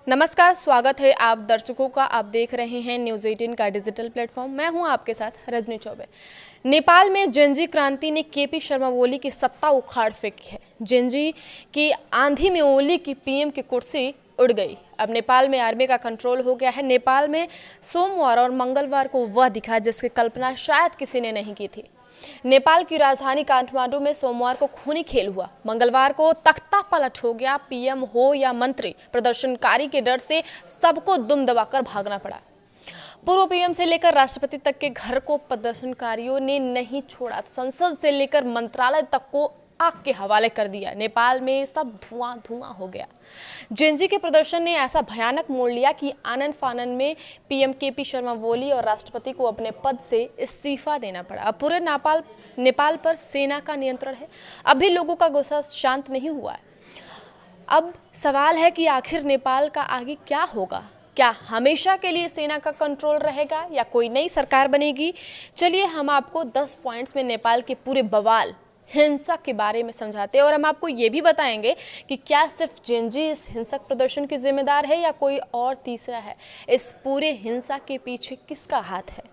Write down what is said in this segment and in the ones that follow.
नमस्कार, स्वागत है आप दर्शकों का। आप देख रहे हैं न्यूज़ 18 का डिजिटल प्लेटफॉर्म। मैं हूं आपके साथ रजनी चौबे। नेपाल में जेनजी क्रांति ने केपी शर्मा ओली की सत्ता उखाड़ फेंकी है। जेनजी की आंधी में ओली की पीएम की कुर्सी उड़ गई। अब नेपाल में आर्मी का कंट्रोल हो गया है। नेपाल में सोमवार और मंगलवार को वह दिखा जिसकी कल्पना शायद किसी ने नहीं की थी। नेपाल की राजधानी काठमांडू में सोमवार को खूनी खेल हुआ। मंगलवार को तख्ता पलट हो गया। पीएम हो या मंत्री, प्रदर्शनकारी के डर से सबको दुम दबाकर भागना पड़ा। पूर्व पीएम से लेकर राष्ट्रपति तक के घर को प्रदर्शनकारियों ने नहीं छोड़ा। संसद से लेकर मंत्रालय तक को आग के हवाले कर दिया। नेपाल में सब धुआं धुआं हो गया। जेनजी के प्रदर्शन ने ऐसा भयानक मोड़ लिया कि आनन फानन में पीएम केपी शर्मा ओली और राष्ट्रपति को अपने पद से इस्तीफा देना पड़ा। अब पूरे नेपाल पर सेना का नियंत्रण है। अभी लोगों का गुस्सा शांत नहीं हुआ है। अब सवाल है कि आखिर नेपाल का आगे क्या होगा। क्या हमेशा के लिए सेना का कंट्रोल रहेगा या कोई नई सरकार बनेगी? चलिए हम आपको 10 पॉइंट्स में नेपाल के पूरे बवाल, हिंसा के बारे में समझाते हैं और हम आपको ये भी बताएंगे कि क्या सिर्फ जेनजी इस हिंसक प्रदर्शन की जिम्मेदार है या कोई और तीसरा है। इस पूरे हिंसा के पीछे किसका हाथ है?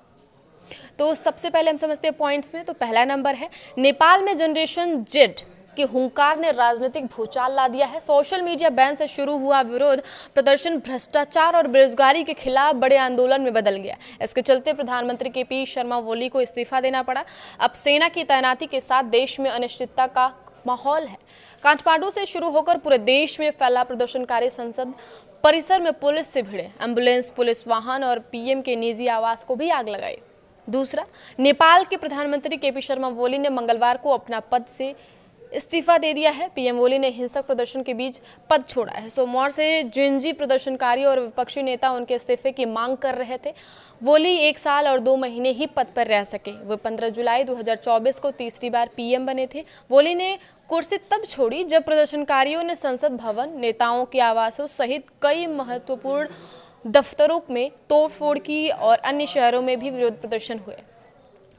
तो सबसे पहले हम समझते हैं पॉइंट्स में। तो पहला नंबर है, नेपाल में जनरेशन जेड के हुंकार ने राजनीतिक भूचाल ला दिया है। सोशल मीडिया बैन से शुरू हुआ विरोध प्रदर्शन भ्रष्टाचार और बेरोजगारी के खिलाफ बड़े आंदोलन में बदल गया। इसके चलते प्रधानमंत्री केपी शर्मा ओली को इस्तीफा देना पड़ा। अब सेना की तैनाती के साथ देश में अनिश्चितता का माहौल है। काठमांडू से शुरू होकर पूरे देश में फैला प्रदर्शनकारी संसद परिसर में पुलिस से भिड़े। एम्बुलेंस, पुलिस वाहन और पीएम के निजी आवास को भी आग लगाई। दूसरा, नेपाल के प्रधानमंत्री केपी शर्मा ओली ने मंगलवार को अपना पद से इस्तीफा दे दिया है। पीएम ओली ने हिंसक प्रदर्शन के बीच पद छोड़ा है। सोमवार से जेनजी प्रदर्शनकारी और विपक्षी नेता उनके इस्तीफे की मांग कर रहे थे। ओली 1 साल और 2 महीने ही पद पर रह सके। वे 15 जुलाई 2024 को तीसरी बार पीएम बने थे। ओली ने कुर्सी तब छोड़ी जब प्रदर्शनकारियों ने संसद भवन, नेताओं के आवासों सहित कई महत्वपूर्ण दफ्तरों में तोड़फोड़ की और अन्य शहरों में भी विरोध प्रदर्शन हुए।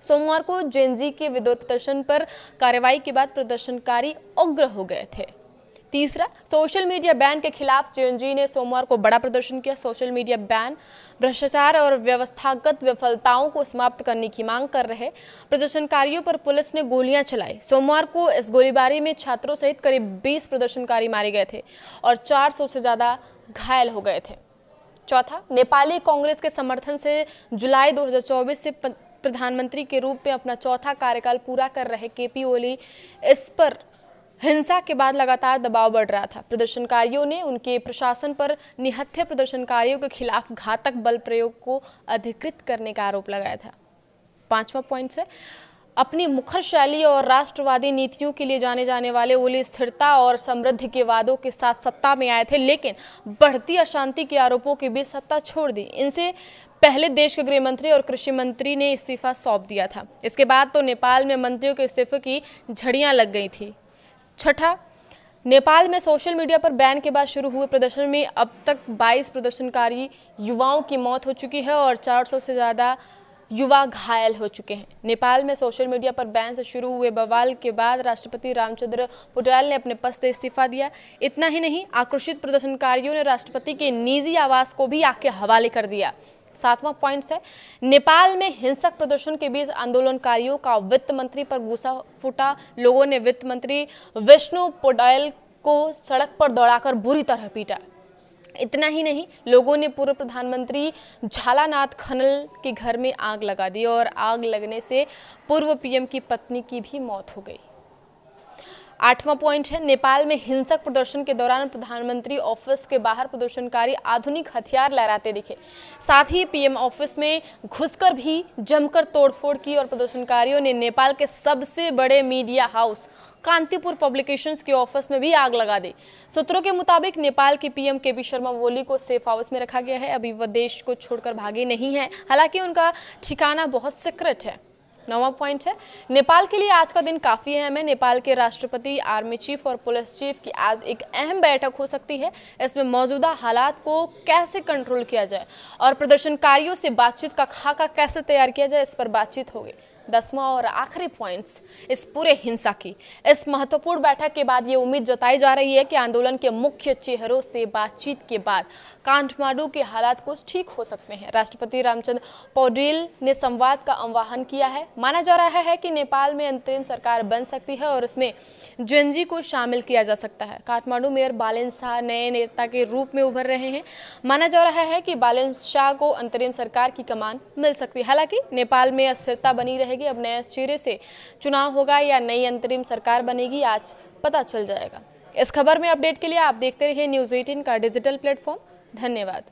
सोमवार को जेनजी के विरोध प्रदर्शन पर कार्रवाई के बाद प्रदर्शनकारी उग्र हो गए थे। तीसरा, सोशल मीडिया बैन के खिलाफ जेनजी ने सोमवार को बड़ा प्रदर्शन किया। सोशल मीडिया बैन भ्रष्टाचार और व्यवस्थागत विफलताओं को समाप्त करने की मांग कर रहे प्रदर्शनकारियों पर पुलिस ने गोलियां चलाई। सोमवार को इस गोलीबारी में छात्रों सहित करीब 20 प्रदर्शनकारी मारे गए थे और 400 से ज्यादा घायल हो गए थे। चौथा, नेपाली कांग्रेस के समर्थन से जुलाई 2024 से प्रधानमंत्री के रूप में अपना चौथा कार्यकाल पूरा कर रहे केपी ओली इस पर हिंसा के बाद लगातार दबाव बढ़ रहा था। प्रदर्शनकारियों ने उनके प्रशासन पर निहत्थे प्रदर्शनकारियों के खिलाफ घातक बल प्रयोग को अधिकृत करने का आरोप लगाया था। 5वां पॉइंट है, अपनी मुखर शैली और राष्ट्रवादी नीतियों के लिए जाने जाने वाले ओली स्थिरता और समृद्धि के वादों के साथ सत्ता में आए थे, लेकिन बढ़ती अशांति के आरोपों के बीच सत्ता छोड़ दी। इनसे पहले देश के गृह मंत्री और कृषि मंत्री ने इस्तीफा सौंप दिया था। इसके बाद तो नेपाल में मंत्रियों के इस्तीफे की झड़ियां लग गई थी। छठा, नेपाल में सोशल मीडिया पर बैन के बाद शुरू हुए प्रदर्शन में अब तक 22 प्रदर्शनकारी युवाओं की मौत हो चुकी है और 400 से ज़्यादा युवा घायल हो चुके हैं। नेपाल में सोशल मीडिया पर बैन से शुरू हुए बवाल के बाद राष्ट्रपति रामचंद्र पौडेल ने अपने पद से इस्तीफा दिया। इतना ही नहीं, आक्रोशित प्रदर्शनकारियों ने राष्ट्रपति के निजी आवास को भी आग के हवाले कर दिया। 7वां पॉइंट है, नेपाल में हिंसक प्रदर्शन के बीच आंदोलनकारियों का वित्त मंत्री पर गुस्सा फूटा। लोगों ने वित्त मंत्री विष्णु पौडेल को सड़क पर दौड़ाकर बुरी तरह पीटा। इतना ही नहीं, लोगों ने पूर्व प्रधानमंत्री झालानाथ खनल के घर में आग लगा दी और आग लगने से पूर्व पीएम की पत्नी की भी मौत हो गई। 8वां पॉइंट है, नेपाल में हिंसक प्रदर्शन के दौरान प्रधानमंत्री ऑफिस के बाहर प्रदर्शनकारी आधुनिक हथियार लहराते दिखे। साथ ही पीएम ऑफिस में घुसकर भी जमकर तोड़फोड़ की और प्रदर्शनकारियों ने नेपाल के सबसे बड़े मीडिया हाउस कांतिपुर पब्लिकेशंस के ऑफिस में भी आग लगा दी। सूत्रों के मुताबिक नेपाल के पीएम केपी शर्मा ओली को सेफ हाउस में रखा गया है। अभी वह देश को छोड़कर भागे नहीं है, हालांकि उनका ठिकाना बहुत सीक्रेट है। 9वां पॉइंट है, नेपाल के लिए आज का दिन काफी अहम है। नेपाल के राष्ट्रपति, आर्मी चीफ और पुलिस चीफ की आज एक अहम बैठक हो सकती है। इसमें मौजूदा हालात को कैसे कंट्रोल किया जाए और प्रदर्शनकारियों से बातचीत का खाका कैसे तैयार किया जाए, इस पर बातचीत होगी। 10वां और आखिरी पॉइंट्स इस पूरे हिंसा की। इस महत्वपूर्ण बैठक के बाद ये उम्मीद जताई जा रही है कि आंदोलन के मुख्य चेहरों से बातचीत के बाद काठमांडू के हालात कुछ ठीक हो सकते हैं। राष्ट्रपति रामचंद्र पौडेल ने संवाद का आह्वान किया है। माना जा रहा है कि नेपाल में अंतरिम सरकार बन सकती है और इसमें जेएनजी को शामिल किया जा सकता है। काठमांडू मेयर बालेन शाह नए नेता के रूप में उभर रहे हैं। माना जा रहा है कि बालेन शाह को अंतरिम सरकार की कमान मिल सकती है। हालांकि नेपाल में अस्थिरता बनी रहेगी। अब नए चेहरे से चुनाव होगा या नई अंतरिम सरकार बनेगी, आज पता चल जाएगा। इस खबर में अपडेट के लिए आप देखते रहिए न्यूज़ 18 का डिजिटल प्लेटफॉर्म। धन्यवाद।